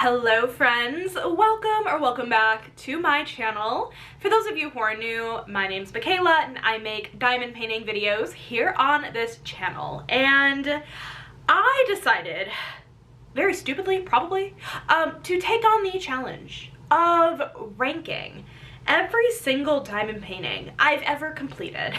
Hello friends, welcome back to my channel. For those of you who are new, my name's Michaela and I make diamond painting videos here on this channel. And I decided, very stupidly probably, to take on the challenge of ranking every single diamond painting I've ever completed.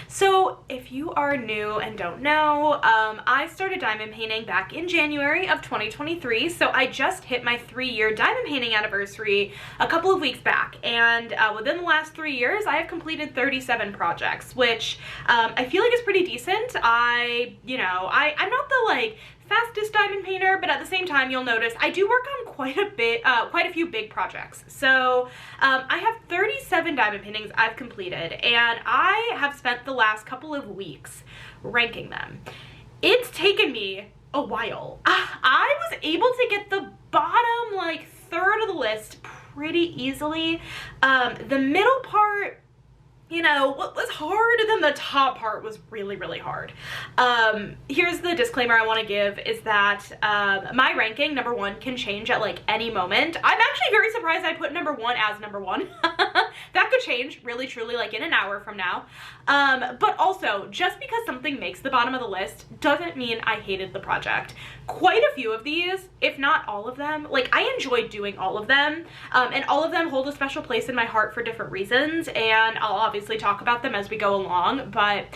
So if you are new and don't know, I started diamond painting back in January of 2023. So I just hit my 3-year diamond painting anniversary a couple of weeks back. And within the last 3 years, I have completed 37 projects, which I feel like is pretty decent. I'm not the fastest diamond painter, but at the same time, you'll notice I do work on quite a few big projects. So I have 37 diamond paintings I've completed, and I have spent the last couple of weeks ranking them. It's taken me a while. I was able to get the bottom third of the list pretty easily. The middle part, what was hard, and then the top part was really hard. Here's the disclaimer I want to give is that my ranking, number one, can change at any moment. I'm actually very surprised I put number one as number one. That could change really truly in an hour from now. But also, just because something makes the bottom of the list doesn't mean I hated the project. Quite a few of these, if not all of them, I enjoyed doing all of them, and all of them hold a special place in my heart for different reasons, and I'll obviously talk about them as we go along. But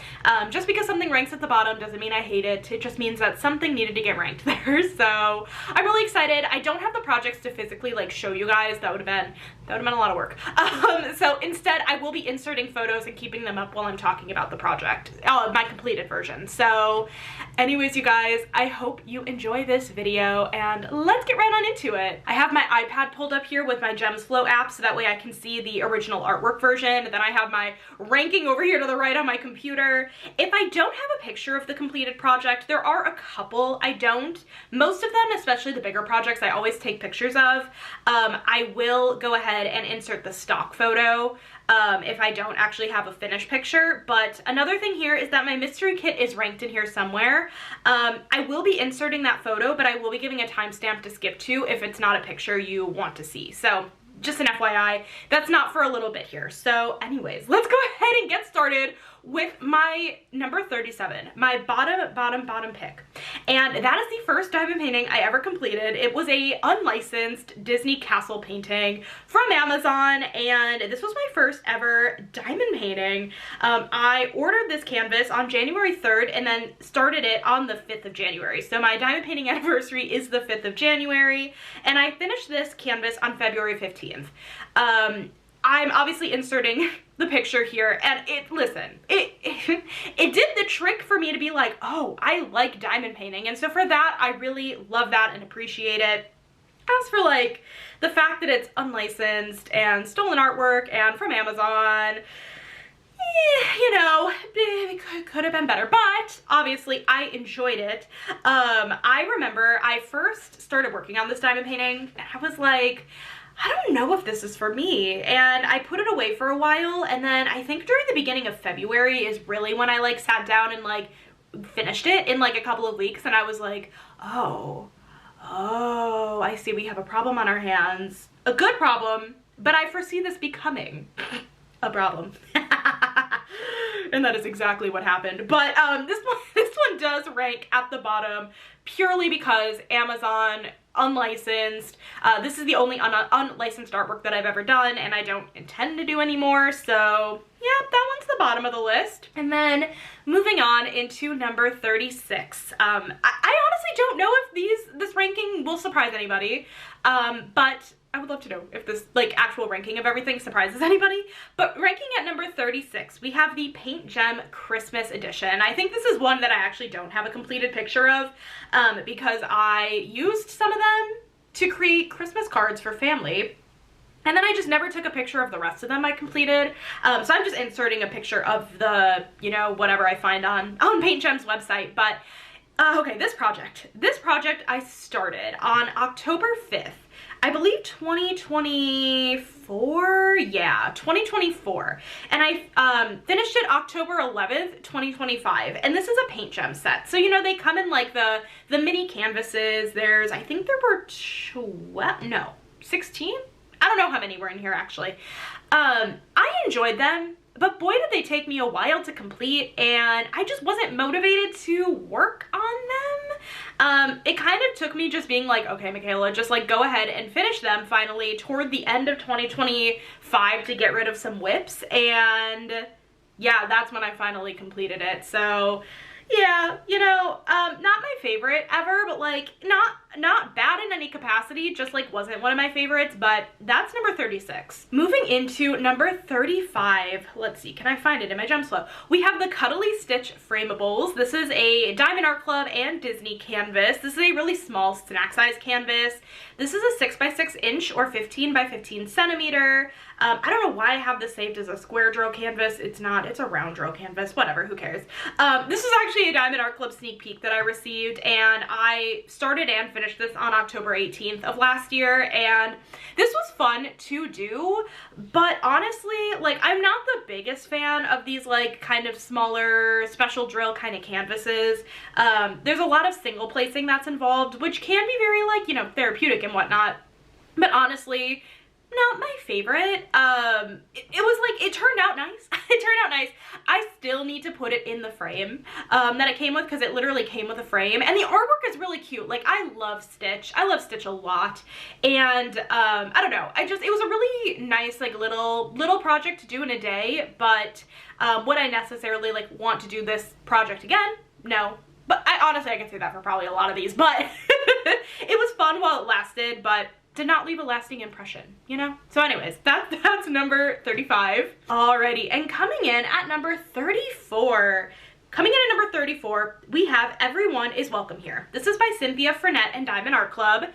just because something ranks at the bottom doesn't mean I hate it. It just means that something needed to get ranked there. So I'm really excited. I don't have the projects to physically show you guys. That would have been a lot of work. So instead I will be inserting photos and keeping them up while I'm talking about the project, my completed version. So anyways, you guys, I hope you enjoy this video and let's get right on into it. I have my iPad pulled up here with my Gems Flow app so that way I can see the original artwork version, and then I have my ranking over here to the right on my computer. If I don't have a picture of the completed project, there are a couple I don't. Most of them, especially the bigger projects, I always take pictures of. I will go ahead and insert the stock photo if I don't actually have a finished picture. But another thing here is that my mystery kit is ranked in here somewhere. I will be inserting that photo, but I will be giving a timestamp to skip to if it's not a picture you want to see. So just an FYI, that's not for a little bit here. So anyways, let's go ahead and get started with my number 37, my bottom pick. And that is the first diamond painting I ever completed. It was a unlicensed Disney castle painting from Amazon, and this was my first ever diamond painting. I ordered this canvas on January 3rd and then started it on the 5th of January. So my diamond painting anniversary is the 5th of January, and I finished this canvas on February 15th. I'm obviously inserting the picture here, and it did the trick for me to be like, oh, I like diamond painting. And so for that, I really love that and appreciate it. As for the fact that it's unlicensed and stolen artwork and from Amazon, it could have been better, but obviously I enjoyed it. I remember I first started working on this diamond painting and I was like, I don't know if this is for me, and I put it away for a while, and then I think during the beginning of February is really when I sat down and finished it in a couple of weeks, and I was like, oh, I see we have a problem on our hands. A good problem, but I foresee this becoming a problem. And that is exactly what happened. But this one does rank at the bottom purely because Amazon, unlicensed. This is the only unlicensed artwork that I've ever done, and I don't intend to do anymore. So yeah, that one's the bottom of the list. And then moving on into number 36. I honestly don't know if this ranking will surprise anybody, but I would love to know if this actual ranking of everything surprises anybody. But ranking at number 36, we have the Paint Gem Christmas Edition. I think this is one that I actually don't have a completed picture of because I used some of them to create Christmas cards for family. And then I just never took a picture of the rest of them I completed. So I'm just inserting a picture of the, whatever I find on Paint Gem's website. But okay, this project I started on October 5th. I believe 2024, yeah, 2024. And I finished it October 11th, 2025. And this is a paint gem set. So, you know, they come in like the mini canvases. There's, I think there were 16? I don't know how many were in here actually. I enjoyed them, but boy did they take me a while to complete, and I just wasn't motivated to work on them. It kind of took me just being like, okay, Michaela, just like go ahead and finish them finally toward the end of 2025 to get rid of some whips, and yeah, that's when I finally completed it. So yeah, you know, not my favorite ever, but like not bad in any capacity, just like wasn't one of my favorites, but that's number 36. Moving into number 35, let's see, can I find it in my gem flow? We have the Cuddly Stitch Framables. This is a Diamond Art Club and Disney canvas. This is a really small snack size canvas. This is a 6x6 inch or 15 by 15 centimeter. I don't know why I have this saved as a square drill canvas. It's not, it's a round drill canvas, whatever, who cares. This is actually a Diamond Art Club sneak peek that I received, and I started and finished this on October 18th of last year, and this was fun to do, but honestly, like, I'm not the biggest fan of these like kind of smaller special drill kind of canvases. There's a lot of single placing that's involved, which can be very like, you know, therapeutic and whatnot, but honestly, not my favorite. It was like, it turned out nice. It turned out nice. I still need to put it in the frame that it came with, because it literally came with a frame, and the artwork is really cute. Like, I love Stitch. I love Stitch a lot, and I don't know, it was a really nice like little project to do in a day, but would I necessarily like want to do this project again? No. But honestly, I can say that for probably a lot of these, but it was fun while it lasted, but did not leave a lasting impression, you know? So anyways, that's number 35. Alrighty, and coming in at number 34, we have Everyone is Welcome Here. This is by Cynthia Frenette and Diamond Art Club.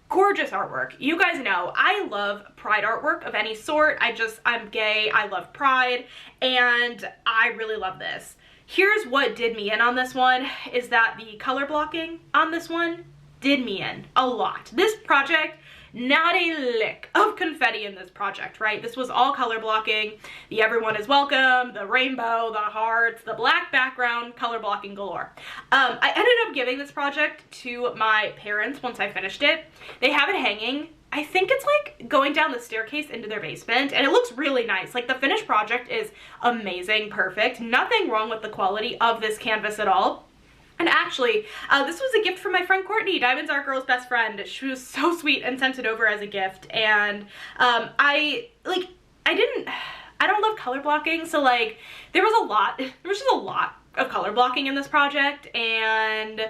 Gorgeous artwork. You guys know I love pride artwork of any sort. I'm gay, I love pride, and I really love this. Here's what did me in on this one, is that the color blocking on this one did me in a lot. This project, not a lick of confetti in this project, right? This was all color blocking. The Everyone is Welcome, the rainbow, the hearts, the black background, color blocking galore. I ended up giving this project to my parents once I finished it. They have it hanging. I think it's like going down the staircase into their basement, and it looks really nice. Like, the finished project is amazing, perfect. Nothing wrong with the quality of this canvas at all. And actually, this was a gift from my friend Courtney, Diamond's Art Girl's best friend. She was so sweet and sent it over as a gift. And I don't love color blocking, so like there was just a lot of color blocking in this project, and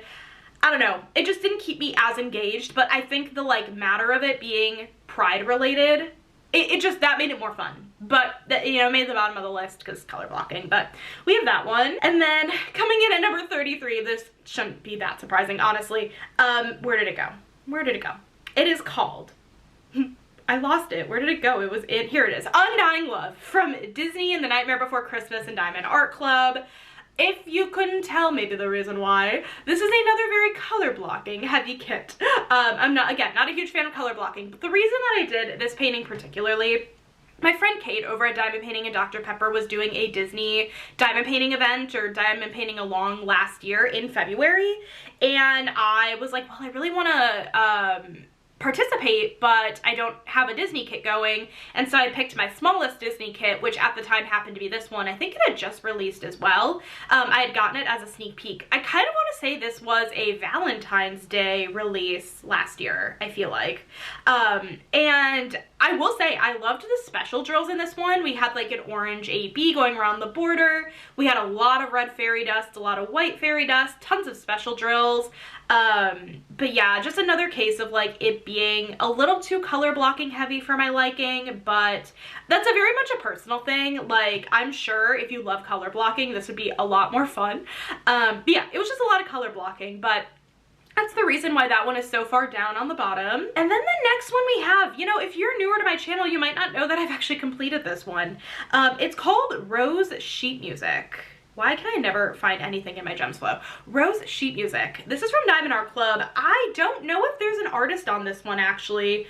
I don't know, it just didn't keep me as engaged. But I think the like matter of it being pride related, that made it more fun. But that, you know, made the bottom of the list because color blocking. But we have that one. And then coming in at number 33, this shouldn't be that surprising, honestly. Where did it go? Where did it go? It is called, I lost it. Where did it go? Here it is. Undying Love from Disney and The Nightmare Before Christmas and Diamond Art Club. If you couldn't tell maybe the reason why, this is another very color blocking heavy kit. I'm not a huge fan of color blocking, but the reason that I did this painting particularly, my friend Kate over at Diamond Painting and Dr. Pepper was doing a Disney diamond painting event, or diamond painting along, last year in February, and I was like, well, I really want to participate, but I don't have a Disney kit going, and so I picked my smallest Disney kit, which at the time happened to be this one. I think it had just released as well. I had gotten it as a sneak peek. I kind of want to say this was a Valentine's Day release last year, I feel like. And I will say I loved the special drills in this one. We had like an orange AB going around the border. We had a lot of red fairy dust, a lot of white fairy dust, tons of special drills. But yeah, just another case of like it being a little too color blocking heavy for my liking, but that's a very much a personal thing. Like, I'm sure if you love color blocking, this would be a lot more fun. But yeah, it was just a lot of color blocking, but that's the reason why that one is so far down on the bottom. And then the next one we have, you know, if you're newer to my channel, you might not know that I've actually completed this one. It's called Rose Sheet Music. Why can I never find anything in my gems flow? Rose Sheet Music. This is from Diamond Art Club. I don't know if there's an artist on this one, actually.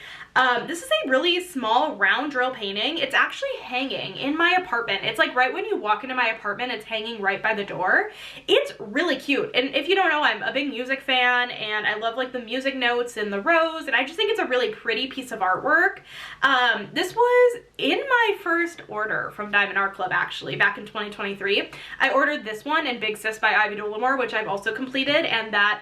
This is a really small round drill painting. It's actually hanging in my apartment. It's like right when you walk into my apartment, it's hanging right by the door. It's really cute. And if you don't know, I'm a big music fan and I love like the music notes and the rose, and I just think it's a really pretty piece of artwork. This was in my first order from Diamond Art Club, actually, back in 2023. I ordered this one in Big Sis by Ivy Dollamore, which I've also completed, and that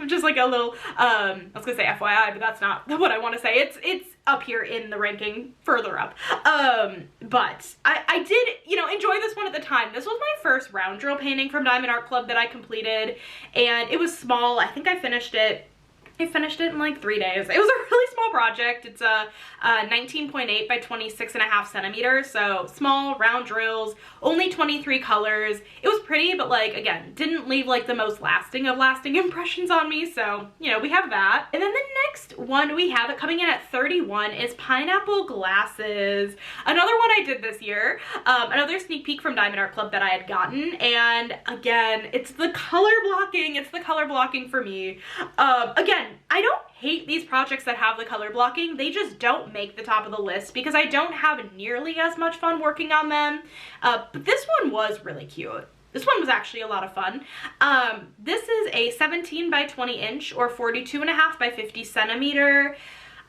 just like a little I was gonna say FYI, but that's not what I want to say. It's up here in the ranking further up. But I did, you know, enjoy this one at the time. This was my first round drill painting from Diamond Art Club that I completed, and it was small. I think I finished it in like 3 days. It was a really small project. It's a 19.8 by 26.5 centimeters, so small round drills, only 23 colors. It was pretty, but like, again, didn't leave like the most lasting impressions on me, so, you know, we have that. And then the next one we have it coming in at 31 is Pineapple Glasses. Another one I did this year, another sneak peek from Diamond Art Club that I had gotten, and again, it's the color blocking for me. Again, I don't hate these projects that have the color blocking. They just don't make the top of the list because I don't have nearly as much fun working on them. But this one was really cute. This one was actually a lot of fun. This is a 17 by 20 inch or 42.5 by 50 centimeter.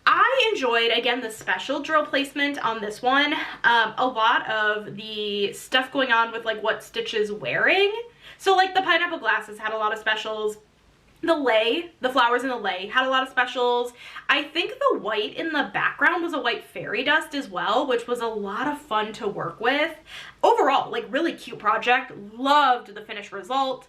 I enjoyed, again, the special drill placement on this one. A lot of the stuff going on with like what Stitch is wearing. So like the Pineapple Glasses had a lot of specials. The flowers in the lei had a lot of specials. I think the white in the background was a white fairy dust as well, which was a lot of fun to work with. Overall, like, really cute project. Loved the finished result.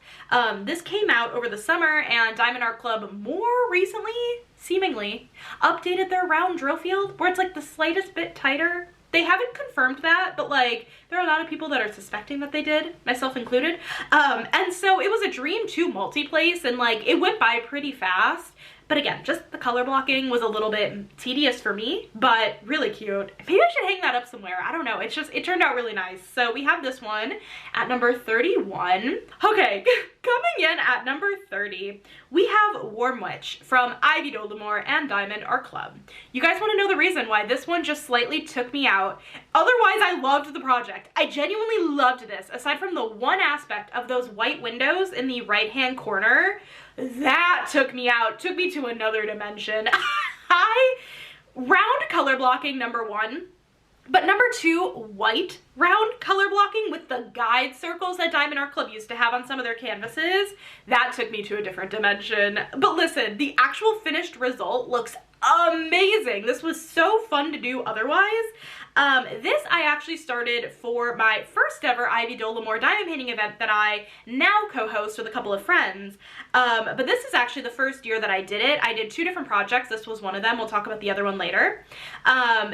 This came out over the summer, and Diamond Art Club more recently, seemingly, updated their round drill field where it's like the slightest bit tighter. They haven't confirmed that, but like, there are a lot of people that are suspecting that they did, myself included. And so it was a dream to multi-place, and like, it went by pretty fast. But again, just the color blocking was a little bit tedious for me, but really cute. Maybe I should hang that up somewhere. I don't know. It's just, it turned out really nice. So we have this one at number 31. Okay, coming in at number 30, we have Warm Witch from Ivy Dollamore and Diamond Art Club. You guys want to know the reason why this one just slightly took me out? Otherwise, I loved the project. I genuinely loved this, aside from the one aspect of those white windows in the right-hand corner. That took me out, took me to another dimension. Round color blocking, number one, but number two, white round color blocking with the guide circles that Diamond Art Club used to have on some of their canvases. That took me to a different dimension. But listen, the actual finished result looks amazing. This was so fun to do otherwise. This I actually started for my first ever Ivy Dollamore diamond painting event that I now co-host with a couple of friends. But this is actually the first year that I did it. I did two different projects. This was one of them. We'll talk about the other one later.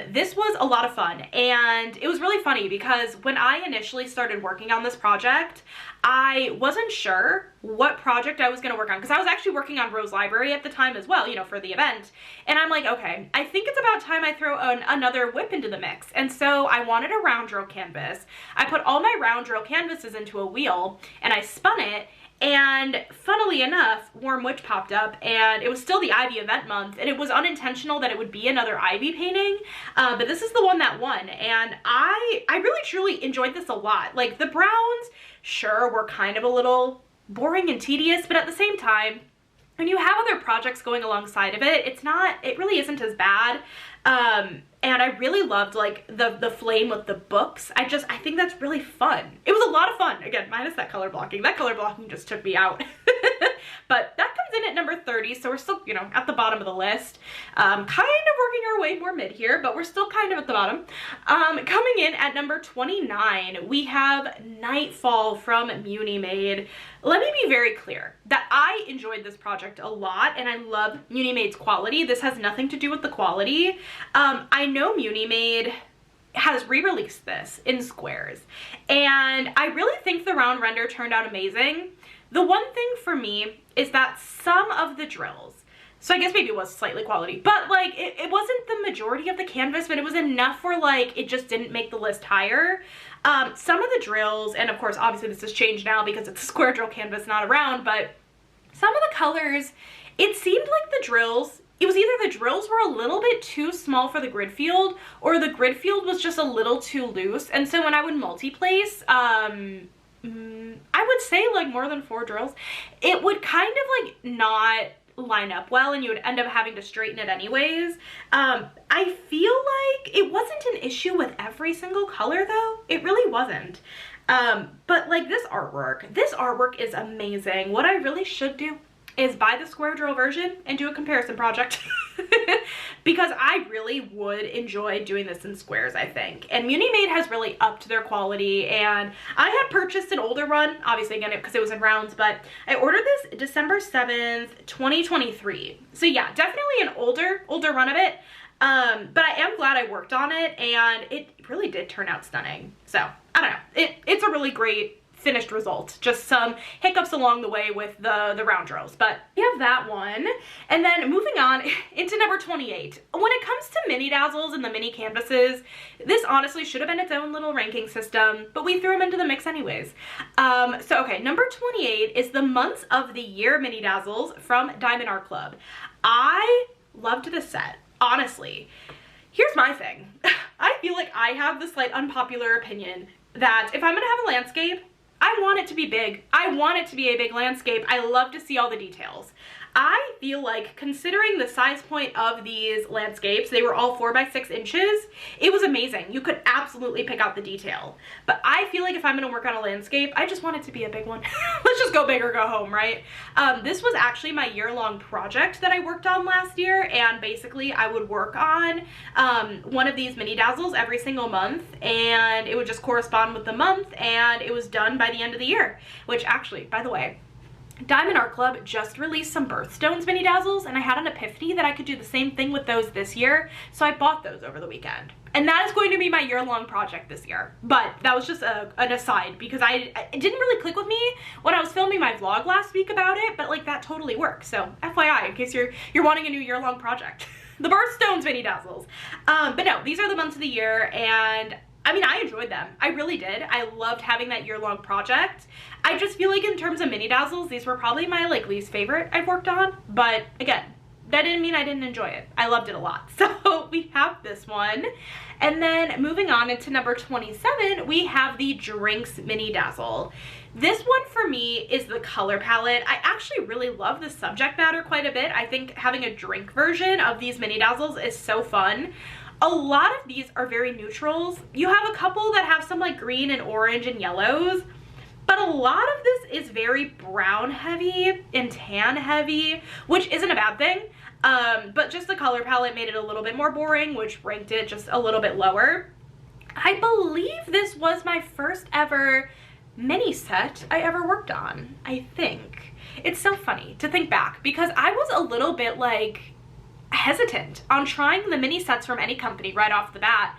This was a lot of fun, and it was really funny because when I initially started working on this project, I wasn't sure what project I was going to work on, because I was actually working on Rose Library at the time as well, you know, for the event. And I'm like, okay, I think it's about time I throw another whip into the mix. And so I wanted a round drill canvas. I put all my round drill canvases into a wheel and I spun it. And funnily enough, Warm Witch popped up, and it was still the Ivy event month, and it was unintentional that it would be another Ivy painting, but this is the one that won, and I really truly enjoyed this a lot. Like, the browns, sure, were kind of a little boring and tedious, but at the same time, when you have other projects going alongside of it, it really isn't as bad. And I really loved like the flame with the books. I think that's really fun. It was a lot of fun. Again, minus that color blocking. That color blocking just took me out. But that comes in at number 30, so we're still, you know, at the bottom of the list. Kind of working our way more mid here, but we're still kind of at the bottom. Coming in at number 29, we have Nightfall from Muni Made. Let me be very clear that I enjoyed this project a lot, and I love Muni Made's quality. This has nothing to do with the quality. I know Muni Made has re-released this in squares, and I really think the round render turned out amazing. The one thing for me is that some of the drills, So I guess maybe it was slightly quality, but like it wasn't the majority of the canvas, but it was enough where like it just didn't make the list higher. Some of the drills, and of course obviously this has changed now because it's a square drill canvas not around, but some of the colors, it seemed like the drills, it was either the drills were a little bit too small for the grid field, or the grid field was just a little too loose. And so when I would multi-place, I would say like more than 4 drills, it would kind of like not line up well, and you would end up having to straighten it anyways. I feel like it wasn't an issue with every single color though. It really wasn't. But like this artwork is amazing. What I really should do is buy the square drill version and do a comparison project because I really would enjoy doing this in squares, I think. And Muni Made has really upped their quality, and I had purchased an older run, obviously again because it was in rounds, but I ordered this December 7th, 2023. So yeah, definitely an older run of it. But I am glad I worked on it, and it really did turn out stunning. So I don't know, it's a really great finished result. Just some hiccups along the way with the round drills, but we have that one. And then moving on into number 28. When it comes to mini dazzles and the mini canvases, this honestly should have been its own little ranking system, but we threw them into the mix anyways. So okay, number 28 is the months of the year mini dazzles from Diamond Art Club. I loved this set, honestly. Here's my thing. I feel like I have the slight unpopular opinion that if I'm gonna have a landscape, I want it to be big. I want it to be a big landscape. I love to see all the details. I feel like, considering the size point of these landscapes, they were all 4 by 6 inches. It was amazing. You could absolutely pick out the detail. But I feel like if I'm gonna work on a landscape, I just want it to be a big one. Let's just go big or go home, right? This was actually my year-long project that I worked on last year, and basically I would work on one of these mini dazzles every single month, and it would just correspond with the month, and it was done by the end of the year. Which actually, by the way, Diamond Art Club just released some Birthstones mini dazzles, and I had an epiphany that I could do the same thing with those this year, so I bought those over the weekend. And that is going to be my year-long project this year. But that was just an aside, because it didn't really click with me when I was filming my vlog last week about it, but like that totally works. So FYI, in case you're wanting a new year-long project. The Birthstones mini dazzles. But no, these are the months of the year, and I mean, I enjoyed them. I really did. I loved having that year-long project. I just feel like in terms of mini dazzles, these were probably my like least favorite I've worked on. But again, that didn't mean I didn't enjoy it. I loved it a lot. So we have this one. And then moving on into number 27, we have the Drinks mini dazzle. This one for me is the color palette. I actually really love the subject matter quite a bit. I think having a drink version of these mini dazzles is so fun. A lot of these are very neutrals. You have a couple that have some like green and orange and yellows, but a lot of this is very brown heavy and tan heavy, which isn't a bad thing. But just the color palette made it a little bit more boring, which ranked it just a little bit lower. I believe this was my first ever mini set I ever worked on, I think. It's so funny to think back because I was a little bit like hesitant on trying the mini sets from any company right off the bat.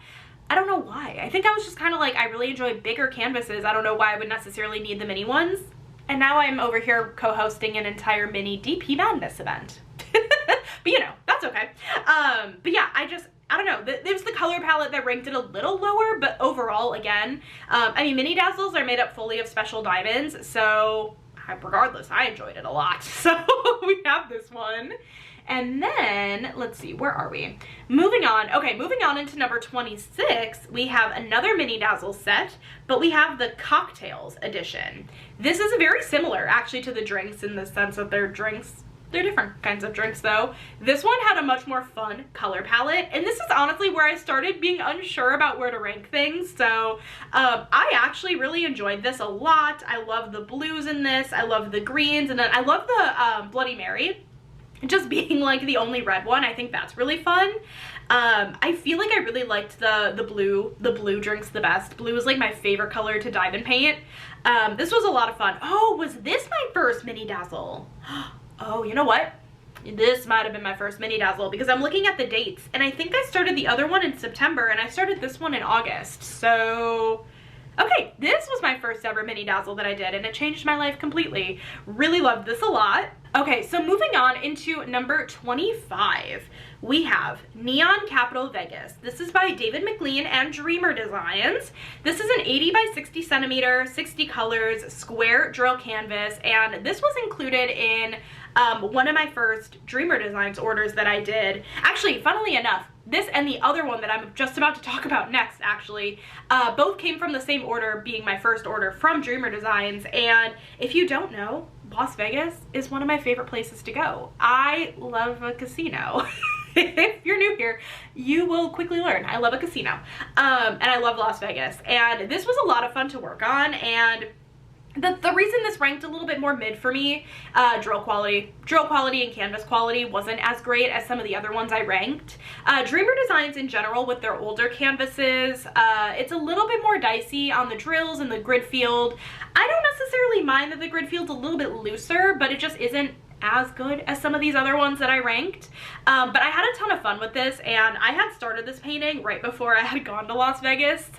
I don't know why. I think I was just kind of like, I really enjoy bigger canvases. I don't know why I would necessarily need the mini ones. And now I'm over here co-hosting an entire mini DP Madness event. But you know, that's okay. But yeah, I don't know. There's the color palette that ranked it a little lower, but overall, again, I mean, mini dazzles are made up fully of special diamonds, so regardless, I enjoyed it a lot. So we have this one. And then, let's see, where are we? Moving on. Okay, moving on into number 26, we have another mini dazzle set, but we have the Cocktails edition. This is very similar, actually, to the drinks in the sense that they're drinks. They're different kinds of drinks, though. This one had a much more fun color palette, and this is honestly where I started being unsure about where to rank things. So I actually really enjoyed this a lot. I love the blues in this. I love the greens, and then I love the Bloody Mary. Just being like the only red one, I think that's really fun. I feel like I really liked the blue drinks the best. Blue is like my favorite color to diamond paint. This was a lot of fun. Oh, was this my first mini dazzle? Oh, you know what? This might have been my first mini dazzle because I'm looking at the dates and I think I started the other one in September and I started this one in August. So Okay, this was my first ever mini Dazzle that I did, and it changed my life completely. Really loved this a lot. Okay, so moving on into number 25, we have Neon Capital Vegas. This is by David McLean and Dreamer Designs. This is an 80 by 60 centimeter, 60 colors, square drill canvas, and this was included in one of my first Dreamer Designs orders that I did. Actually, funnily enough, this and the other one that I'm just about to talk about next, actually, both came from the same order, being my first order from Dreamer Designs. And if you don't know, Las Vegas is one of my favorite places to go. I love a casino. If you're new here, you will quickly learn. I love a casino. And I love Las Vegas. And this was a lot of fun to work on. And the reason this ranked a little bit more mid for me, drill quality and canvas quality wasn't as great as some of the other ones I ranked. Dreamer Designs in general with their older canvases, it's a little bit more dicey on the drills and the grid field. I don't necessarily mind that the grid field's a little bit looser, but it just isn't as good as some of these other ones that I ranked. But I had a ton of fun with this, and I had started this painting right before I had gone to Las Vegas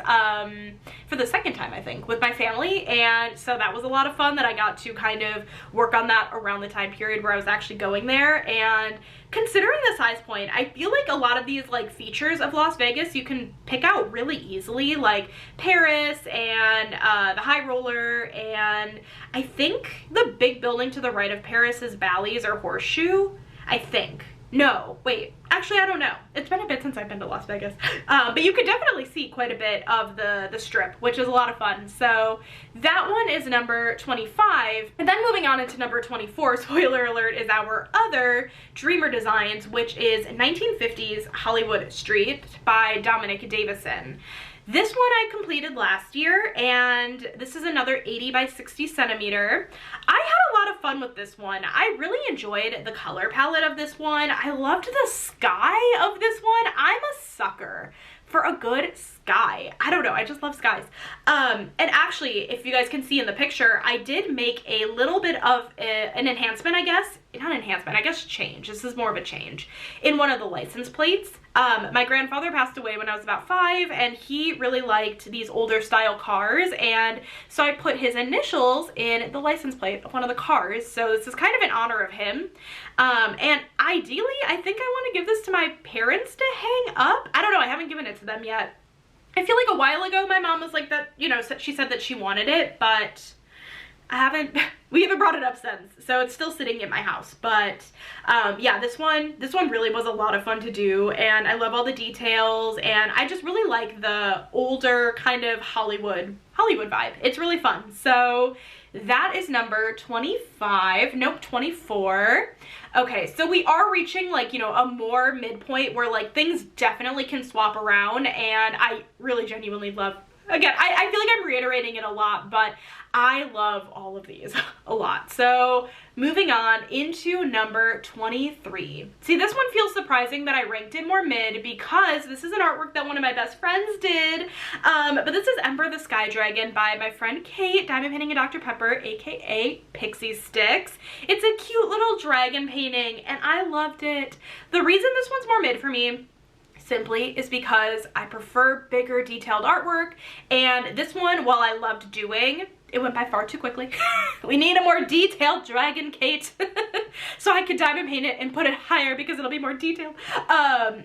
for the second time, I think, with my family, and so that was a lot of fun that I got to kind of work on that around the time period where I was actually going there. And considering the size point, I feel like a lot of these like features of Las Vegas you can pick out really easily, like Paris and the High Roller, and I think the big building to the right of Paris is Bally's or Horseshoe, I think. No, wait, actually I don't know. It's been a bit since I've been to Las Vegas. But you could definitely see quite a bit of the strip, which is a lot of fun. So that one is number 25. And then moving on into number 24, spoiler alert, is our other Dreamer Designs, which is 1950s Hollywood Street by Dominic Davison. This one I completed last year, and this is another 80 by 60 centimeter. I had a lot of fun with this one. I really enjoyed the color palette of this one. I loved the sky of this one. I'm a sucker for a good sky. I don't know, I just love skies. And actually, if you guys can see in the picture, I did make a little bit of an enhancement, I guess. Not enhancement, I guess change. This is more of a change in one of the license plates. My grandfather passed away when I was about 5, and he really liked these older style cars, and so I put his initials in the license plate of one of the cars. So this is kind of in honor of him. And ideally, I think I want to give this to my parents to hang up. I don't know, I haven't given it to them yet. I feel like a while ago my mom was like that, you know, she said that she wanted it, but we haven't brought it up since, so it's still sitting in my house. But yeah, this one really was a lot of fun to do, and I love all the details, and I just really like the older kind of Hollywood vibe. It's really fun. So that is number 25. Nope, 24. Okay, so we are reaching like, you know, a more midpoint where like things definitely can swap around, and I really genuinely love, again, I feel like I'm reiterating it a lot, but I love all of these a lot. So moving on into number 23. See, this one feels surprising that I ranked it more mid because this is an artwork that one of my best friends did. But this is Ember the Sky Dragon by my friend Kate, Diamond Painting and Dr. Pepper, aka Pixie Sticks. It's a cute little dragon painting, and I loved it. The reason this one's more mid for me simply is because I prefer bigger detailed artwork, and this one, while I loved doing, it went by far too quickly. We need a more detailed dragon, Kate. So I could diamond paint it and put it higher because it'll be more detailed.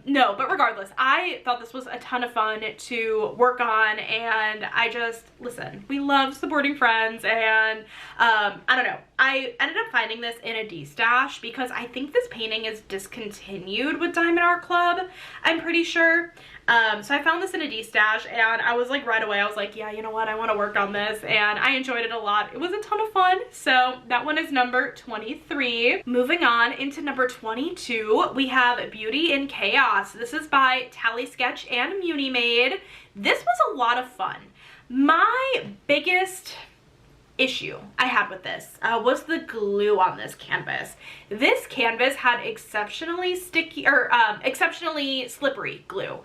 No, but regardless, I thought this was a ton of fun to work on, and I just, listen, we love supporting friends, and I don't know. I ended up finding this in a D-stash because I think this painting is discontinued with Diamond Art Club, I'm pretty sure. So I found this in a D-stash, and I was like, right away, I was like, yeah, you know what, I want to work on this, and I enjoyed it a lot. It was a ton of fun. So that one is number 23. Moving on into number 22, we have Beauty in Chaos. This is by Tally Sketch and Muni Made. This was a lot of fun. My biggest issue I had with this was the glue on this canvas. This canvas had exceptionally sticky, or exceptionally slippery glue,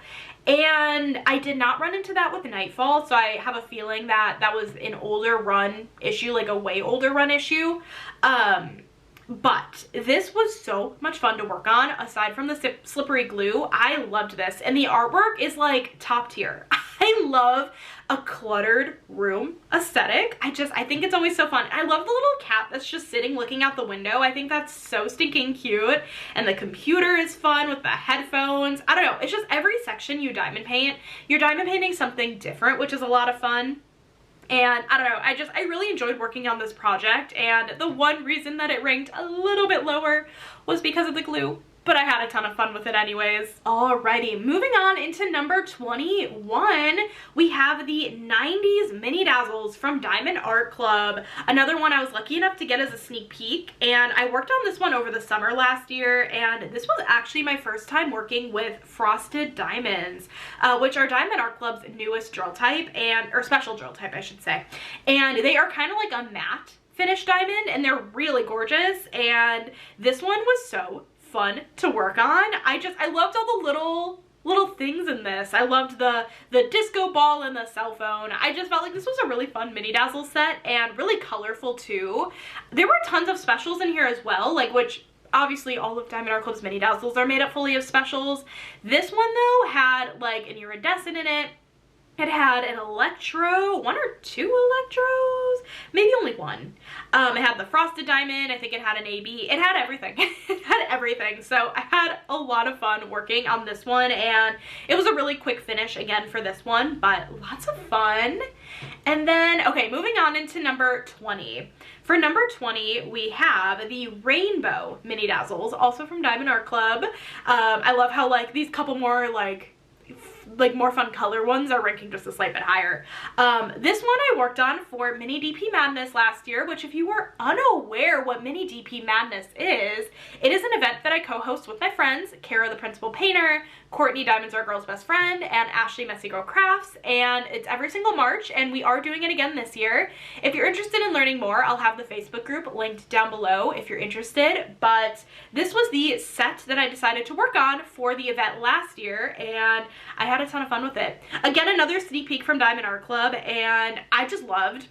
and I did not run into that with Nightfall, so I have a feeling that that was an older run issue, like a way older run issue. But this was so much fun to work on. Aside from the slippery glue, I loved this. And the artwork is like top tier. I love a cluttered room aesthetic. I think it's always so fun. I love the little cat that's just sitting looking out the window. I think that's so stinking cute. And the computer is fun with the headphones. I don't know. It's just every section you diamond paint, you're diamond painting something different, which is a lot of fun. And I don't know, I really enjoyed working on this project, and the one reason that it ranked a little bit lower was because of the glue, but I had a ton of fun with it anyways. Alrighty, moving on into number 21, we have the 90s mini dazzles from Diamond Art Club. Another one I was lucky enough to get as a sneak peek, and I worked on this one over the summer last year, and this was actually my first time working with frosted diamonds, which are Diamond Art Club's newest drill type, or special drill type I should say. And they are kind of like a matte finish diamond, and they're really gorgeous, and this one was so fun to work on. I loved all the little things in this. I loved the disco ball and the cell phone. I just felt like this was a really fun mini dazzle set, and really colorful too. There were tons of specials in here as well, like, which obviously all of Diamond Art Club's mini dazzles are made up fully of specials. This one though had like an iridescent in it. It had an electro, one or two electros, maybe only one. It had the frosted diamond, I think it had an AB, it had everything. It had everything. So I had a lot of fun working on this one, and it was a really quick finish again for this one, but lots of fun. And then, okay, moving on into number 20. For number 20, we have the Rainbow Mini Dazzles, also from Diamond Art Club. I love how like these couple more like more fun color ones are ranking just a slight bit higher. This one I worked on for Mini DP Madness last year, which if you were unaware what Mini DP Madness is, it is an event that I co-host with my friends, Kara the Principal Painter, Courtney Diamonds Our Girl's Best Friend, and Ashley Messy Girl Crafts, and it's every single March, and we are doing it again this year. If you're interested in learning more, I'll have the Facebook group linked down below if you're interested, but this was the set that I decided to work on for the event last year, and I had a ton of fun with it. Again, another sneak peek from Diamond Art Club, and I just loved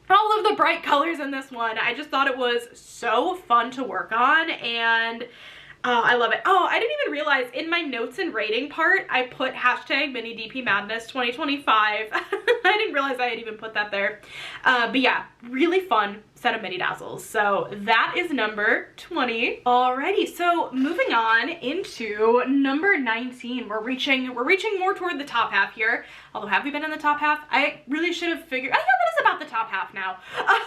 all of the bright colors in this one. I just thought it was so fun to work on, and I love it. Oh, I didn't even realize in my notes and rating part, I put hashtag Mini DP Madness 2025. I didn't realize I had even put that there. But yeah, really fun set of mini dazzles. So that is number 20. Alrighty, so moving on into number 19. We're reaching more toward the top half here. Although, have we been in the top half? I really should have figured, I know that is about the top half now.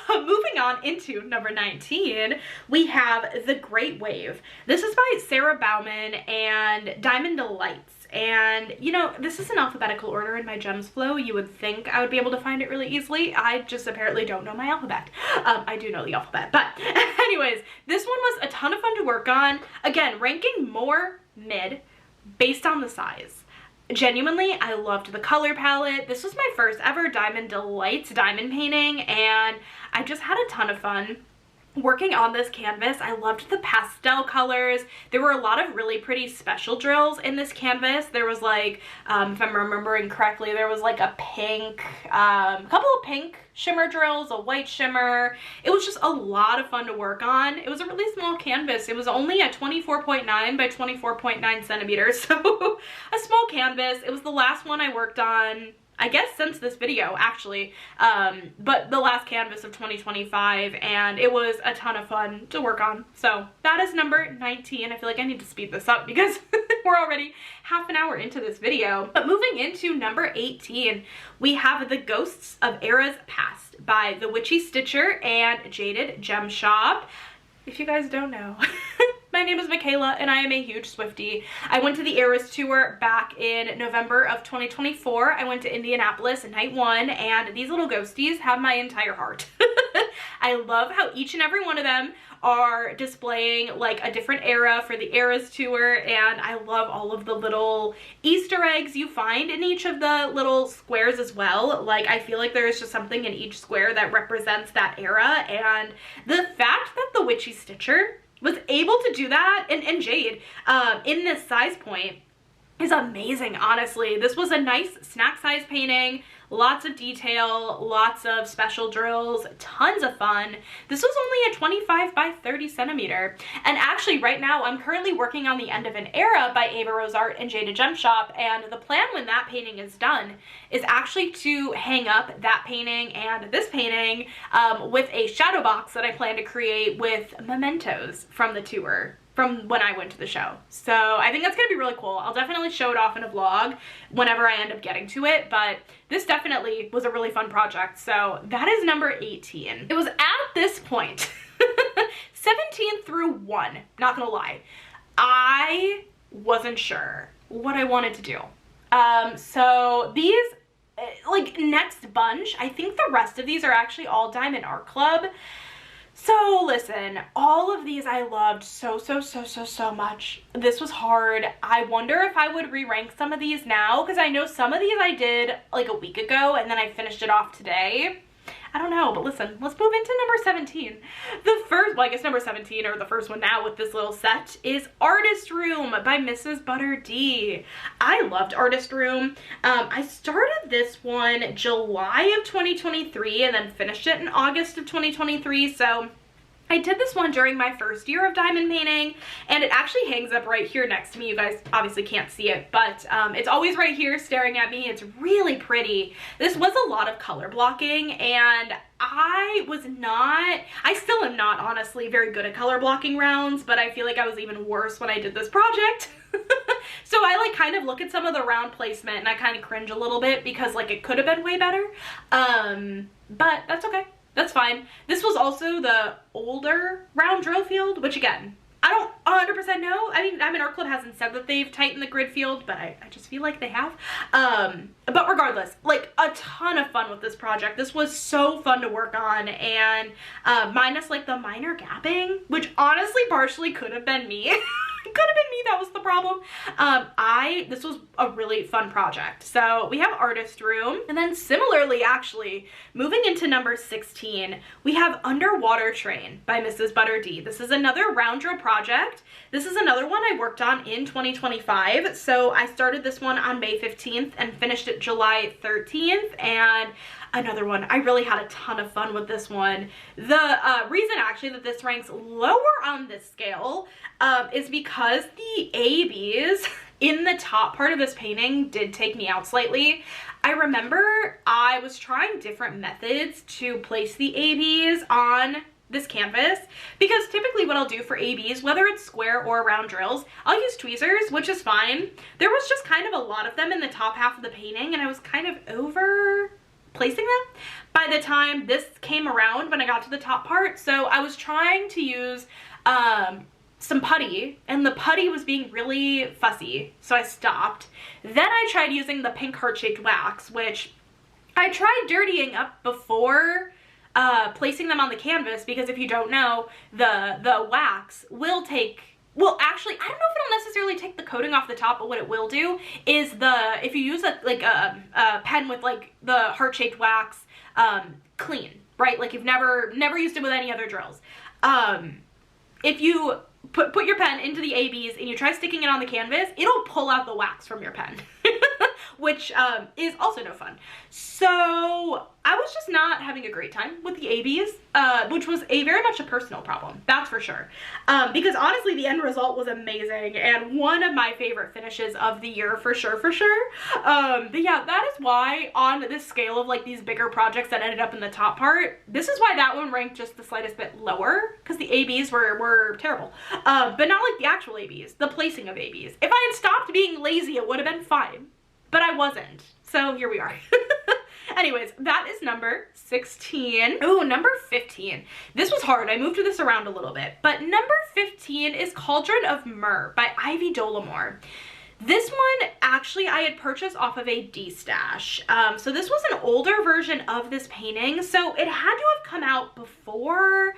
Moving on into number 19, we have The Great Wave. This is by Sarah Bauman and Diamond Delights. And you know, this is in alphabetical order in my gems flow. You would think I would be able to find it really easily. I just apparently don't know my alphabet. I do know the alphabet, but anyways, this one was a ton of fun to work on. Again, ranking more mid based on the size. Genuinely, I loved the color palette. This was my first ever Diamond Delights diamond painting, and I just had a ton of fun working on this canvas. I loved the pastel colors. There were a lot of really pretty special drills in this canvas. There was like, if I'm remembering correctly, there was like a pink, couple of pink shimmer drills, a white shimmer. It was just a lot of fun to work on. It was a really small canvas. It was only a 24.9 by 24.9 centimeters, so a small canvas. It was the last one I worked on, I guess, since this video actually, but the last canvas of 2025, and it was a ton of fun to work on. So that is number 19. I feel like I need to speed this up because we're already half an hour into this video. But moving into number 18, we have The Ghosts of Eras Past by The Witchy Stitcher and Jaded Gem Shop. If you guys don't know, my name is Michaela and I am a huge Swiftie. I went to the Eras tour back in November of 2024. I went to Indianapolis night one, and these little ghosties have my entire heart. I love how each and every one of them are displaying like a different era for the Eras tour, and I love all of the little Easter eggs you find in each of the little squares as well. Like, I feel like there is just something in each square that represents that era, and the fact that the Witchy Stitcher was able to do that, and Jade, in this size point is amazing, honestly. This was a nice snack size painting, lots of detail, lots of special drills, tons of fun. This was only a 25 by 30 centimeter. And actually right now I'm currently working on The End of an Era by Ava Rose Art and Jada Gem Shop, and the plan when that painting is done is actually to hang up that painting and this painting with a shadow box that I plan to create with mementos from the tour, from when I went to the show. So I think that's gonna be really cool. I'll definitely show it off in a vlog whenever I end up getting to it, but this definitely was a really fun project. So that is number 18. It was at this point, 17 through 1, not gonna lie, I wasn't sure what I wanted to do. So these, like, next bunch, I think the rest of these are actually all Diamond Art Club. So listen, all of these I loved so much. This was hard. I wonder if I would re-rank some of these now, because I know some of these I did like a week ago and then I finished it off today. I don't know, but listen, let's move into number 17. The first, well, I guess number 17, or the first one now with this little set, is Artist Room by Mrs. Butter D. I loved Artist Room. I started this one July of 2023 and then finished it in August of 2023, so I did this one during my first year of diamond painting, and it actually hangs up right here next to me. You guys obviously can't see it, but it's always right here staring at me. It's really pretty. This was a lot of color blocking, and I still am not honestly very good at color blocking rounds, but I feel like I was even worse when I did this project. So I like kind of look at some of the round placement and I kind of cringe a little bit because like it could have been way better, but that's okay. That's fine. This was also the older round drill field, which again, I don't 100% know. I mean, Diamond Art Club hasn't said that they've tightened the grid field, but I just feel like they have. But regardless, like a ton of fun with this project. This was so fun to work on, and minus like the minor gapping, which honestly partially could have been me. Could have been me, that was the problem. This was a really fun project. So we have Artist Room, and then similarly, actually, moving into number 16, we have Underwater Train by Mrs. Butter D. This is another round drill project. This is another one I worked on in 2025. So I started this one on May 15th and finished it July 13th, and another one. I really had a ton of fun with this one. The reason actually that this ranks lower on this scale is because the ABs in the top part of this painting did take me out slightly. I remember I was trying different methods to place the ABs on this canvas, because typically what I'll do for ABs, whether it's square or round drills, I'll use tweezers, which is fine. There was just kind of a lot of them in the top half of the painting, and I was kind of over placing them by the time this came around when I got to the top part. So I was trying to use some putty, and the putty was being really fussy, so I stopped. Then I tried using the pink heart-shaped wax, which I tried dirtying up before placing them on the canvas, because if you don't know, the wax will take, well, actually, I don't know if it'll necessarily take the coating off the top, but what it will do is if you use a pen with like the heart-shaped wax, clean, right? Like you've never used it with any other drills. If you put your pen into the ABs and you try sticking it on the canvas, it'll pull out the wax from your pen, which is also no fun. So I was just not having a great time with the ABs, which was very much a personal problem, that's for sure. Because honestly, the end result was amazing and one of my favorite finishes of the year for sure. But yeah, that is why on this scale of like these bigger projects that ended up in the top part, this is why that one ranked just the slightest bit lower, because the ABs were terrible. But not like the actual ABs, the placing of ABs. If I had stopped being lazy, it would have been fine, but I wasn't. So here we are. Anyways, that is number 16. Oh, number 15. This was hard. I moved this around a little bit. But number 15 is Cauldron of Myrrh by Ivy Dollamore. This one, actually, I had purchased off of a D-stash. So this was an older version of this painting. So it had to have come out before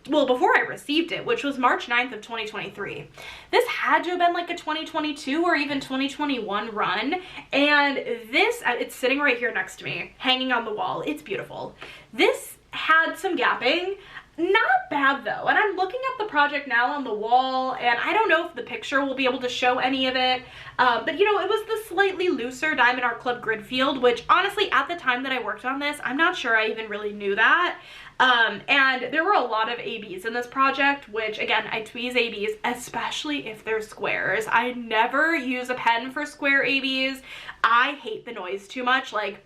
before I received it, which was March 9th of 2023. This had to have been like a 2022 or even 2021 run, and this, it's sitting right here next to me, hanging on the wall. It's beautiful. This had some gapping. Not bad though, and I'm looking at the project now on the wall, and I don't know if the picture will be able to show any of it, but you know, it was the slightly looser Diamond Art Club grid field, which honestly at the time that I worked on this, I'm not sure I even really knew that. And there were a lot of ABs in this project, which again, I tweeze ABs, especially if they're squares. I never use a pen for square ABs. I hate the noise too much. Like,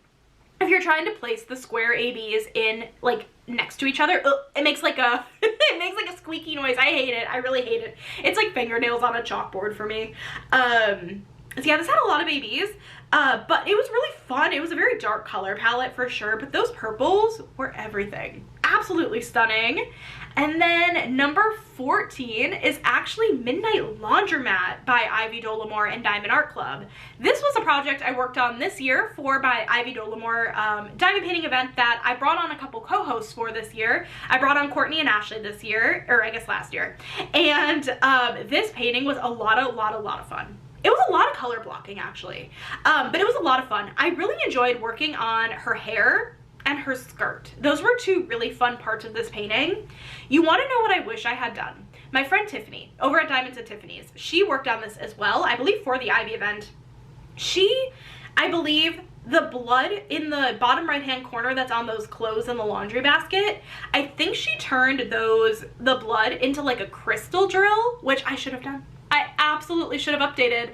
if you're trying to place the square ABs in, like, next to each other, it makes like a it makes like a squeaky noise. I hate it. I really hate it. It's like fingernails on a chalkboard for me. So yeah, this had a lot of ABs, but it was really fun. It was a very dark color palette for sure, but those purples were everything. Absolutely stunning. And then number 14 is actually Midnight Laundromat by Ivy Dollamore and Diamond Art Club. This was a project I worked on this year for by Ivy Dollamore diamond painting event that I brought on a couple co-hosts for this year. I brought on Courtney and Ashley this year, or I guess last year. And this painting was a lot of fun. It was a lot of color blocking actually, but it was a lot of fun. I really enjoyed working on her hair and her skirt. Those were two really fun parts of this painting. You want to know what I wish I had done? My friend Tiffany over at Diamonds at Tiffany's, she worked on this as well, I believe for the Ivy event. I believe the blood in the bottom right hand corner that's on those clothes in the laundry basket, I think she turned the blood into like a crystal drill, which I should have done. I absolutely should have updated.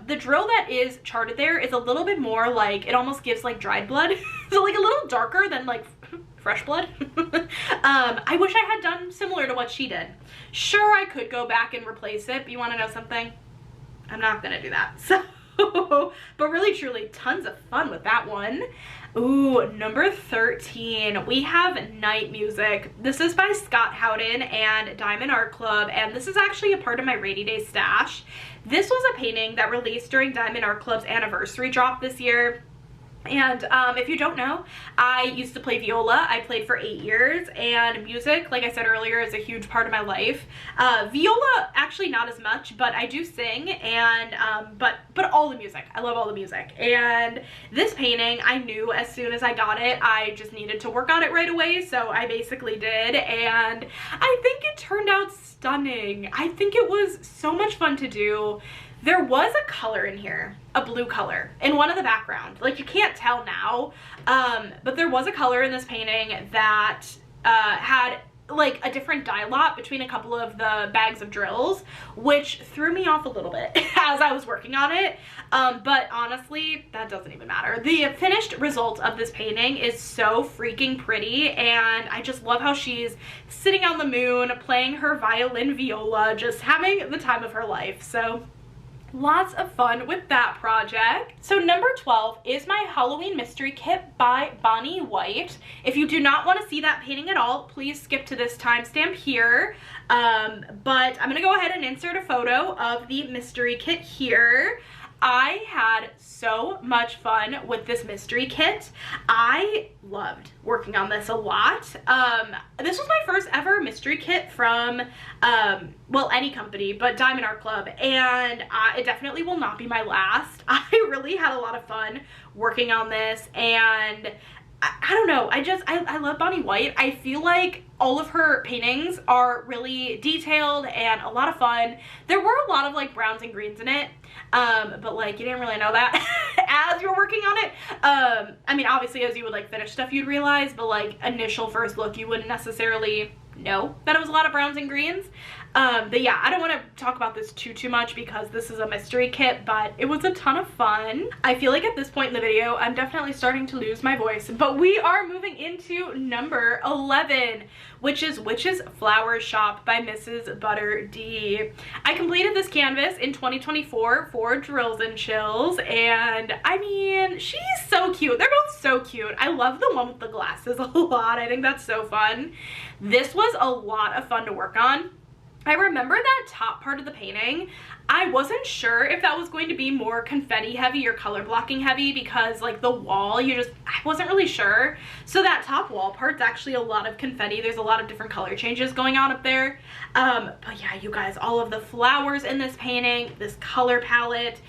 The drill that is charted there is a little bit more like, it almost gives like dried blood. So like a little darker than like fresh blood. I wish I had done similar to what she did. Sure, I could go back and replace it, but you want to know something? I'm not gonna do that. So, but really truly tons of fun with that one. Ooh, number 13, we have Night Music. This is by Scott Howden and Diamond Art Club, and this is actually a part of my rainy day stash. This was a painting that released during Diamond Art Club's anniversary drop this year. And if you don't know, I used to play viola. I played for 8 years, and music, like I said earlier, is a huge part of my life. Viola, actually not as much, but I do sing, and but all the music. I love all the music. And this painting, I knew as soon as I got it, I just needed to work on it right away, so I basically did, and I think it turned out stunning. I think it was so much fun to do. There was a color in here, a blue color, in one of the background. Like, you can't tell now, but there was a color in this painting that had like a different dye lot between a couple of the bags of drills, which threw me off a little bit as I was working on it. But honestly, that doesn't even matter. The finished result of this painting is so freaking pretty, and I just love how she's sitting on the moon, playing her violin viola, just having the time of her life. So lots of fun with that project. So number 12 is my Halloween mystery kit by Bonnie White. If you do not want to see that painting at all, please skip to this timestamp here. But I'm gonna go ahead and insert a photo of the mystery kit here. I had so much fun with this mystery kit. I loved working on this a lot. This was my first ever mystery kit from, well, any company, but Diamond Art Club, and it definitely will not be my last. I really had a lot of fun working on this, and I don't know, I love Bonnie White. I feel like all of her paintings are really detailed and a lot of fun. There were a lot of like browns and greens in it, but like you didn't really know that as you're working on it. I mean, obviously as you would like finish stuff you'd realize, but like initial first look you wouldn't necessarily know that it was a lot of browns and greens. But yeah, I don't want to talk about this too much because this is a mystery kit, but it was a ton of fun. I feel like at this point in the video I'm definitely starting to lose my voice, but we are moving into number 11, which is Witch's Flower Shop by Mrs. Butter D. I completed this canvas in 2024 for Drills and Chills, and I mean, she's so cute. They're both so cute. I love the one with the glasses a lot. I think that's so fun. This was a lot of fun to work on. I remember that top part of the painting, I wasn't sure if that was going to be more confetti heavy or color blocking heavy because like the wall, I wasn't really sure. So that top wall part's actually a lot of confetti. There's a lot of different color changes going on up there. But yeah, you guys, all of the flowers in this painting, this color palette,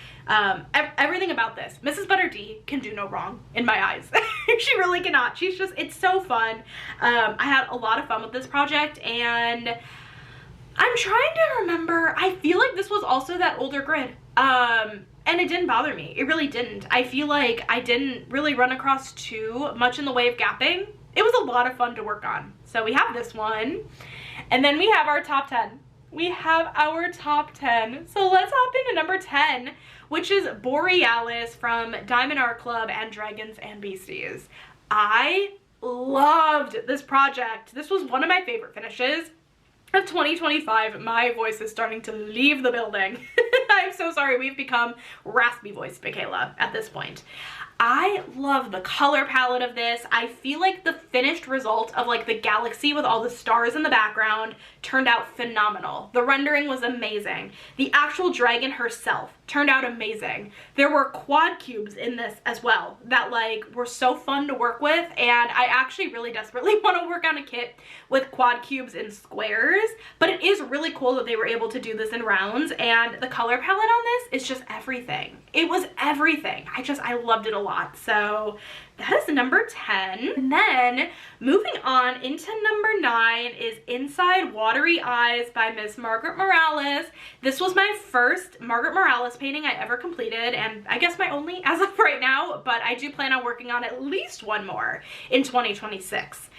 everything about this. Mrs. Butter D can do no wrong in my eyes. She really cannot. She's just, it's so fun. I had a lot of fun with this project, and I'm trying to remember, I feel like this was also that older grid, and it didn't bother me. It really didn't. I feel like I didn't really run across too much in the way of gapping. It was a lot of fun to work on. So we have this one, and then we have our top 10. We have our top 10. So let's hop into number 10, which is Borealis from Diamond Art Club and Dragons and Beasties. I loved this project. This was one of my favorite finishes of 2025. My voice is starting to leave the building. I'm so sorry. We've become raspy voice Michaela at this point. I love the color palette of this. I feel like the finished result of like the galaxy with all the stars in the background turned out phenomenal. The rendering was amazing. The actual dragon herself turned out amazing. There were quad cubes in this as well that like were so fun to work with, and I actually really desperately want to work on a kit with quad cubes in squares, but it is really cool that they were able to do this in rounds, and the color palette on this is just everything. It was everything. I loved it a lot. So that is number 10. And then moving on into number 9 is Inside Watery Eyes by Miss Margaret Morales. This was my first Margaret Morales painting I ever completed, and I guess my only as of right now, but I do plan on working on at least one more in 2026.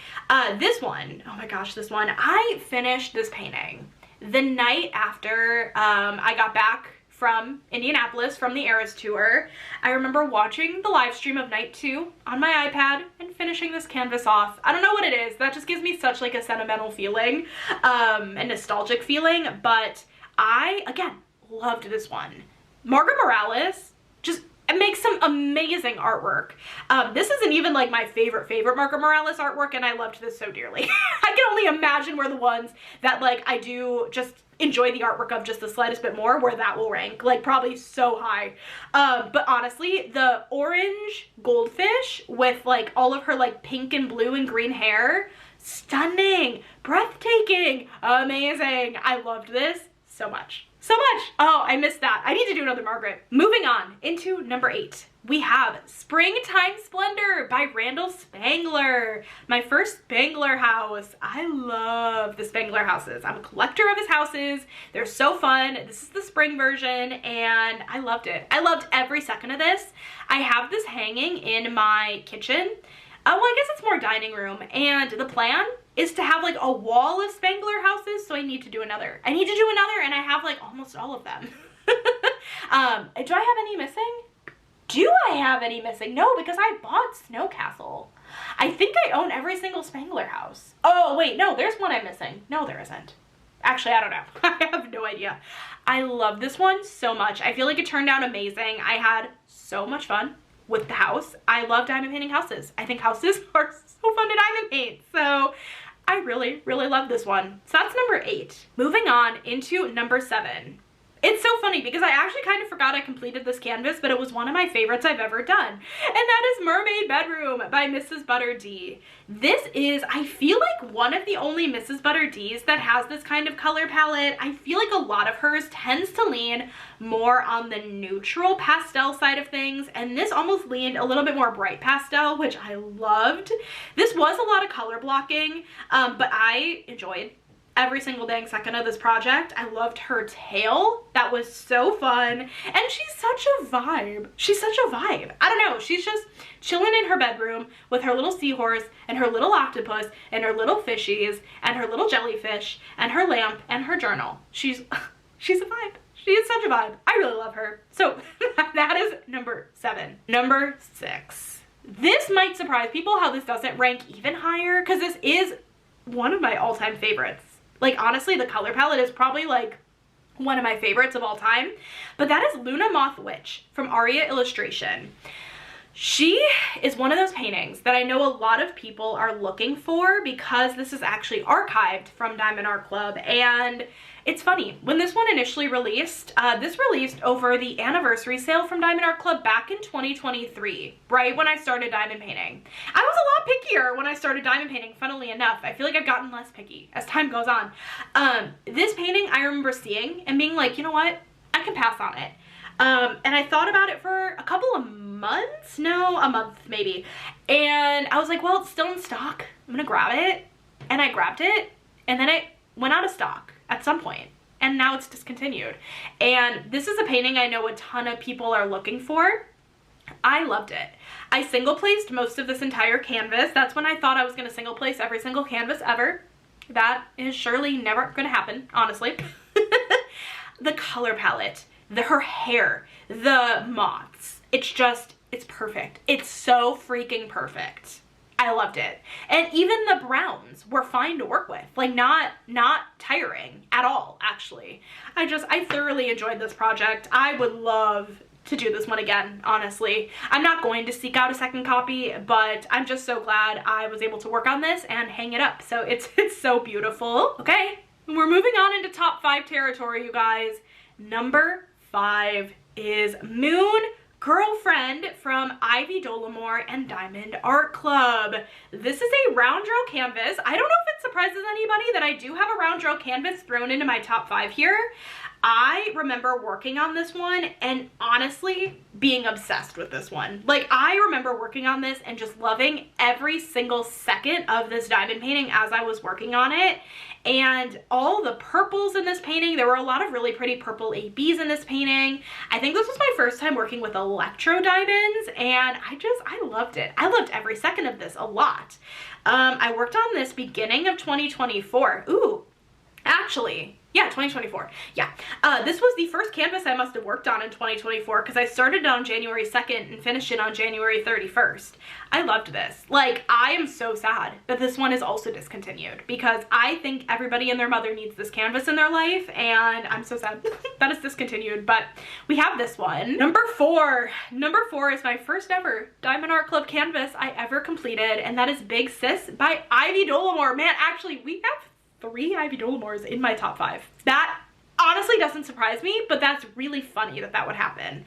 This one, oh my gosh, this one, I finished this painting the night after I got back from Indianapolis from the Eras tour. I remember watching the live stream of night 2 on my iPad and finishing this canvas off. I don't know what it is, that just gives me such like a sentimental feeling, a nostalgic feeling, but I, again, loved this one. Margaret Morales just makes some amazing artwork. This isn't even like my favorite Margaret Morales artwork, and I loved this so dearly. I can only imagine where the ones that like I do just enjoy the artwork of just the slightest bit more, where that will rank, like probably so high. But honestly, the orange goldfish with like all of her like pink and blue and green hair, stunning, breathtaking, amazing. I loved this so much. So much. Oh, I missed that. I need to do another Margaret. Moving on into number 8. We have Springtime Splendor by Randall Spangler. My first Spangler house. I love the Spangler houses. I'm a collector of his houses. They're so fun. This is the spring version, and I loved it. I loved every second of this. I have this hanging in my kitchen. Well, I guess it's more dining room, and the plan is to have like a wall of Spangler houses, so I need to do another. And I have like almost all of them. Do I have any missing? Do I have any missing? No, because I bought Snow Castle. I think I own every single Spangler house. Oh, wait, no, there's one I'm missing. No, there isn't. Actually, I don't know. I have no idea. I love this one so much. I feel like it turned out amazing. I had so much fun with the house. I love diamond painting houses. I think houses are so fun to diamond paint. So I really, really love this one. So that's number 8. Moving on into number 7. It's so funny because I actually kind of forgot I completed this canvas, but it was one of my favorites I've ever done. And that is Mermaid Bedroom by Mrs. Butter D. This is, I feel like, one of the only Mrs. Butter Ds that has this kind of color palette. I feel like a lot of hers tends to lean more on the neutral pastel side of things, and this almost leaned a little bit more bright pastel, which I loved. This was a lot of color blocking, but I enjoyed every single dang second of this project. I loved her tail. That was so fun. And she's such a vibe. She's such a vibe. I don't know. She's just chilling in her bedroom with her little seahorse and her little octopus and her little fishies and her little jellyfish and her lamp and her journal. She's a vibe. She is such a vibe. I really love her. So that is number 7. Number 6. This might surprise people how this doesn't rank even higher, because this is one of my all-time favorites. Like, honestly, the color palette is probably like one of my favorites of all time, but that is Luna Moth Witch from Aria Illustration. She is one of those paintings that I know a lot of people are looking for because this is actually archived from Diamond Art Club. And it's funny, when this one initially released, this released over the anniversary sale from Diamond Art Club back in 2023, right when I started diamond painting. I was a lot pickier when I started diamond painting, funnily enough. I feel like I've gotten less picky as time goes on. This painting I remember seeing and being like, you know what, I can pass on it. And I thought about it for a couple of months, no, a month maybe. And I was like, well, it's still in stock. I'm gonna grab it. And I grabbed it, and then it went out of stock at some point, and now it's discontinued. And this is a painting I know a ton of people are looking for. I loved it. I single placed most of this entire canvas. That's when I thought I was gonna single place every single canvas ever. That is surely never gonna happen, honestly. The color palette, her hair, the moths, it's perfect. It's so freaking perfect. I loved it. And even the browns were fine to work with. Like not tiring at all, actually. I thoroughly enjoyed this project. I would love to do this one again, honestly. I'm not going to seek out a second copy, but I'm just so glad I was able to work on this and hang it up. So it's so beautiful. Okay, we're moving on into top 5 territory, you guys. Number 5 is Moon Girlfriend from Ivy Dolomore and Diamond Art Club. This is a round drill canvas. I don't know if it surprises anybody that I do have a round drill canvas thrown into my top 5 here. I remember working on this one and honestly being obsessed with this one. Like, I remember working on this and just loving every single second of this diamond painting as I was working on it. And all the purples in this painting, there were a lot of really pretty purple ABs in this painting. I think this was my first time working with electro diamonds, and I loved it. I loved every second of this a lot. I worked on this beginning of 2024. Ooh, actually, yeah, 2024. Yeah. This was the first canvas I must have worked on in 2024 because I started it on January 2nd and finished it on January 31st. I loved this. Like, I am so sad that this one is also discontinued because I think everybody and their mother needs this canvas in their life, and I'm so sad that it's discontinued, but we have this one. Number 4. Number 4 is my first ever Diamond Art Club canvas I ever completed, and that is Big Sis by Ivy Dolomore. Man, actually, we have 3 Ivy Dolomores in my top 5. That honestly doesn't surprise me, but that's really funny that that would happen.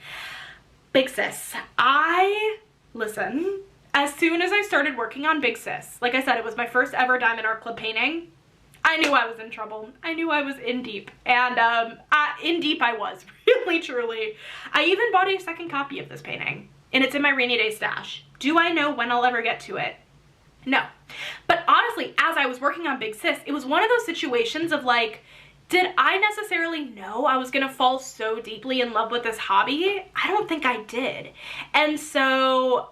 Big Sis. Listen, as soon as I started working on Big Sis, like I said, it was my first ever Diamond Art Club painting. I knew I was in trouble. I knew I was in deep. And in deep I was, really, truly. I even bought a second copy of this painting, and it's in my rainy day stash. Do I know when I'll ever get to it? No. But honestly, as I was working on Big Sis, it was one of those situations of like, did I necessarily know I was gonna fall so deeply in love with this hobby? I don't think I did. And so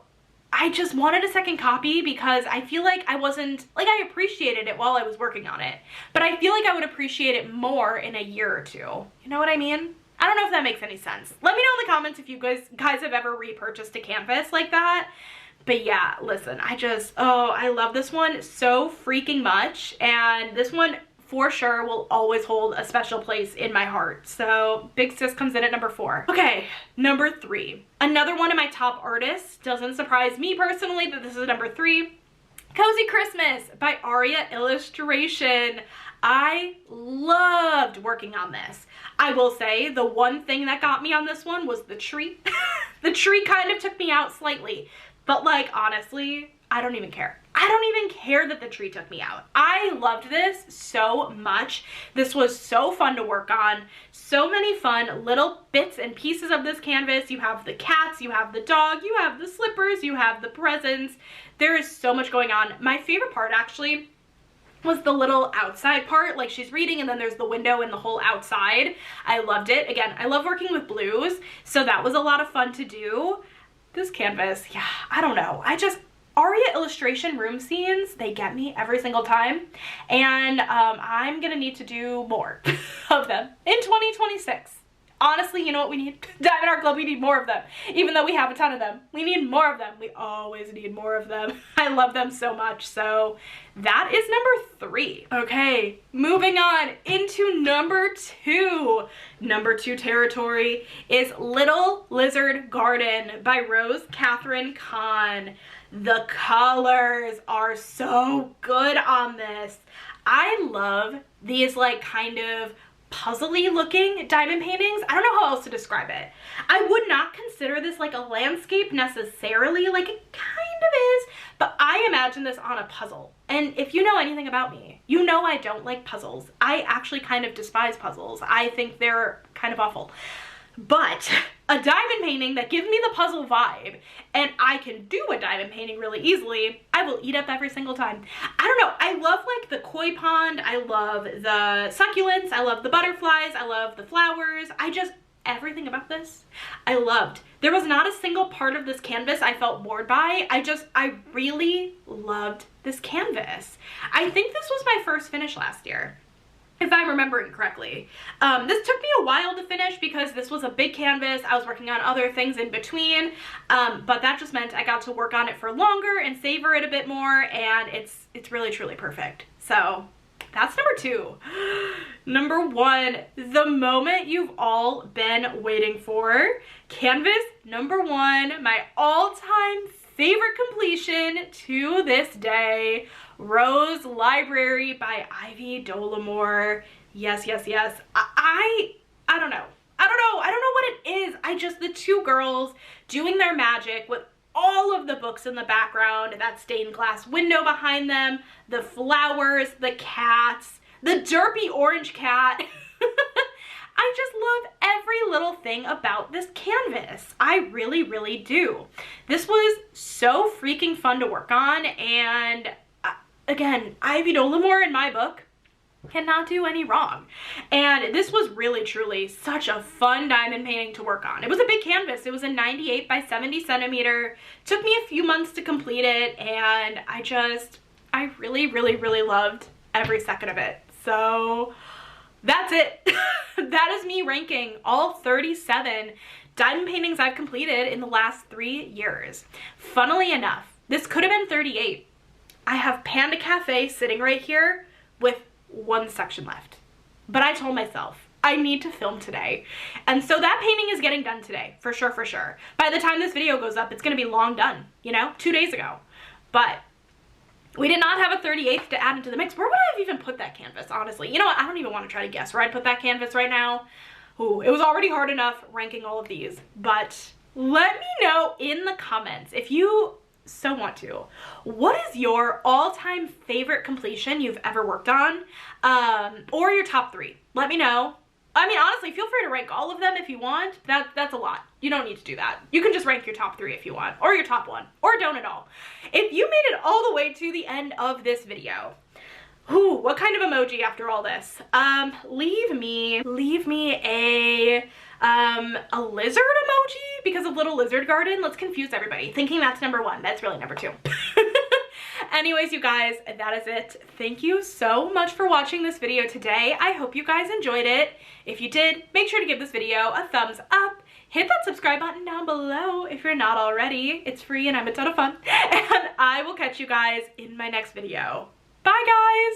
I just wanted a second copy because I feel like I appreciated it while I was working on it, but I feel like I would appreciate it more in a year or 2. You know what I mean? I don't know if that makes any sense. Let me know in the comments if you guys have ever repurchased a canvas like that. But yeah, listen, I love this one so freaking much, and this one for sure will always hold a special place in my heart. So Big Sis comes in at number 4. Okay, number 3. Another one of my top artists. Doesn't surprise me personally that this is number 3. Cozy Christmas by Aria Illustration. I loved working on this. I will say the one thing that got me on this one was the tree. The tree kind of took me out slightly. But like, honestly, I don't even care. I don't even care that the tree took me out. I loved this so much. This was so fun to work on. So many fun little bits and pieces of this canvas. You have the cats, you have the dog, you have the slippers, you have the presents. There is so much going on. My favorite part actually was the little outside part, like she's reading and then there's the window and the whole outside. I loved it. Again, I love working with blues, so that was a lot of fun to do. This canvas, yeah, I don't know. Aria Illustration room scenes, they get me every single time. And I'm gonna need to do more of them in 2026. Honestly, you know what we need? Diamond Art Club, we need more of them. Even though we have a ton of them, we need more of them. We always need more of them. I love them so much. So that is number 3. Okay, moving on into number 2. Number 2 territory is Little Lizard Garden by Rose Catherine Kahn. The colors are so good on this. I love these like kind of puzzly looking diamond paintings. I don't know how else to describe it. I would not consider this like a landscape necessarily, like it kind of is, but I imagine this on a puzzle. And if you know anything about me, you know I don't like puzzles. I actually kind of despise puzzles. I think they're kind of awful. But a diamond painting that gives me the puzzle vibe, and I can do a diamond painting really easily, I will eat up every single time. I don't know, I love like the koi pond, I love the succulents, I love the butterflies, I love the flowers, everything about this, I loved. There was not a single part of this canvas I felt bored by. I really loved this canvas. I think this was my first finish last year, if I'm remembering correctly. This took me a while to finish because this was a big canvas. I was working on other things in between, but that just meant I got to work on it for longer and savor it a bit more, and it's really truly perfect. So that's number 2. Number 1, the moment you've all been waiting for. Canvas number 1, my all-time favorite completion to this day. Rose Library by Ivy Dollamore. Yes, yes, yes. I don't know. I don't know what it is. The 2 girls doing their magic with all of the books in the background, that stained glass window behind them, the flowers, the cats, the derpy orange cat. I just love every little thing about this canvas. I really, really do. This was so freaking fun to work on, and again, Ivy Dollamore in my book cannot do any wrong. And this was really truly such a fun diamond painting to work on. It was a big canvas. It was a 98 by 70 centimeter. Took me a few months to complete it, and I really, really, really loved every second of it. So that's it. That is me ranking all 37 diamond paintings I've completed in the last 3 years. Funnily enough, this could have been 38. I have Panda Cafe sitting right here with 1 section left. But I told myself, I need to film today. And so that painting is getting done today, for sure, for sure. By the time this video goes up, it's gonna be long done, you know, 2 days ago. But we did not have a 38th to add into the mix. Where would I have even put that canvas, honestly? You know what, I don't even want to try to guess where I'd put that canvas right now. Ooh, it was already hard enough ranking all of these. But let me know in the comments, if you so want to, what is your all-time favorite completion you've ever worked on, or your top 3? Let me know. I mean, honestly, feel free to rank all of them if you want. That's a lot. You don't need to do that. You can just rank your top 3 if you want, or your top 1, or don't at all. If you made it all the way to the end of this video, ooh, what kind of emoji after all this? Leave me a lizard emoji because of Little Lizard Garden. Let's confuse everybody, thinking that's number 1. That's really number 2. Anyways, you guys, that is it. Thank you so much for watching this video today. I hope you guys enjoyed it. If you did, make sure to give this video a thumbs up. Hit that subscribe button down below if you're not already. It's free and I'm a ton of fun. And I will catch you guys in my next video. Bye, guys!